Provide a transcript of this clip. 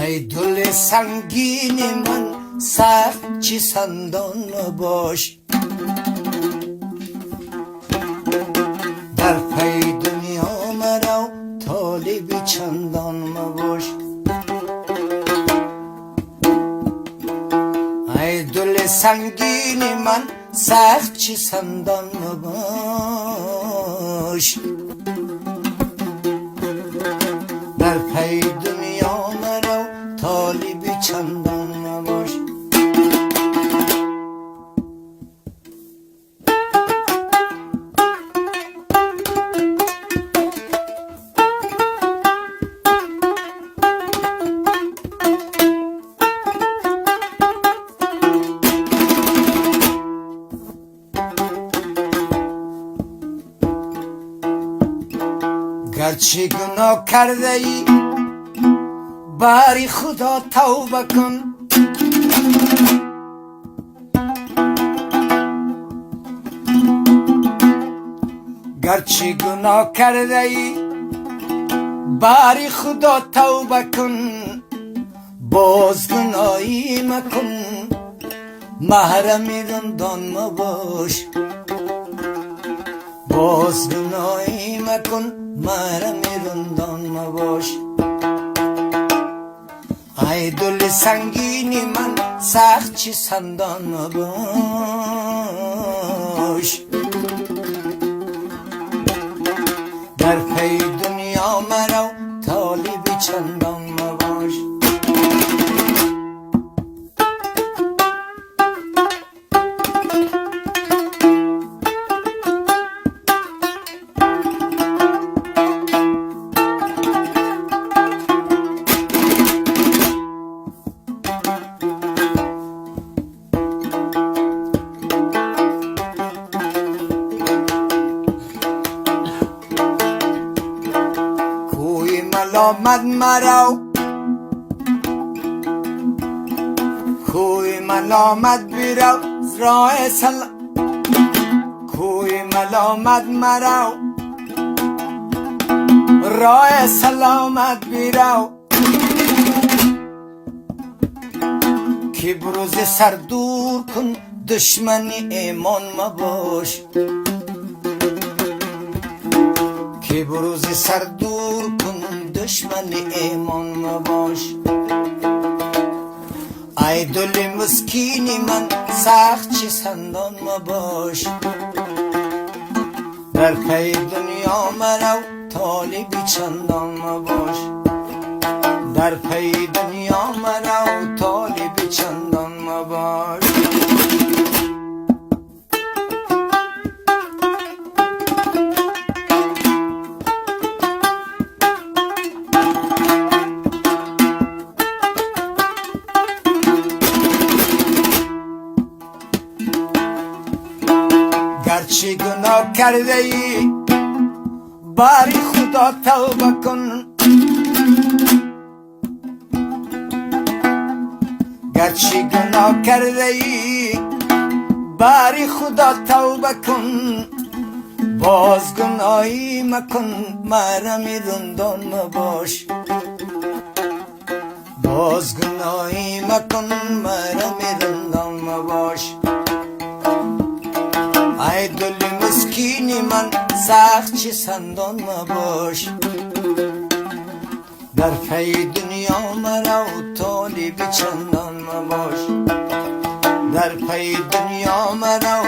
ای دل سنگین من سخت چی سندان باش، در پی دنیا مرا طالب چندان مباش. ای دل سنگین من سخت چی سندان مباش، در پی دنیا مرا طالب چندان مباش. گرچه گناه کرده ای باری خدا توبه کن، گرچه گناه کرده ای باری خدا توبه کن، باز گناهی مکن محرم رندان مباش، باز گناهی مکن محرم رندان مباش. ای دل سنگین من سخت چی سندان مباش، در پی دنیا مرا طالب چندان مباش. ملامت مرا کوی ملامت بیرو راه سلام، کوی ملامت مرا راه سلامت بیرو، که بروز سر دور کن دشمنی ایمان مباش، که بروز سر دور کن دشمن ایمان مباش. ای دل مسکین من سخت چی سندان مباش، در پی دنیا مرا طالب چندان مباش، در پی دنیا مرا طالب چندان مباش. گرچه گناه کرده ای باری خدا توبه کن، گرچه گناه کرده ای باری خدا توبه کن، باز گناهی مکن محرم رندان مباش، باز گناهی مکن محرم رندان مباش. ای دل مسکین من سخت چی سندان مباش، در پی دنیا مرا طالب چندان مباش، در پی دنیا مرا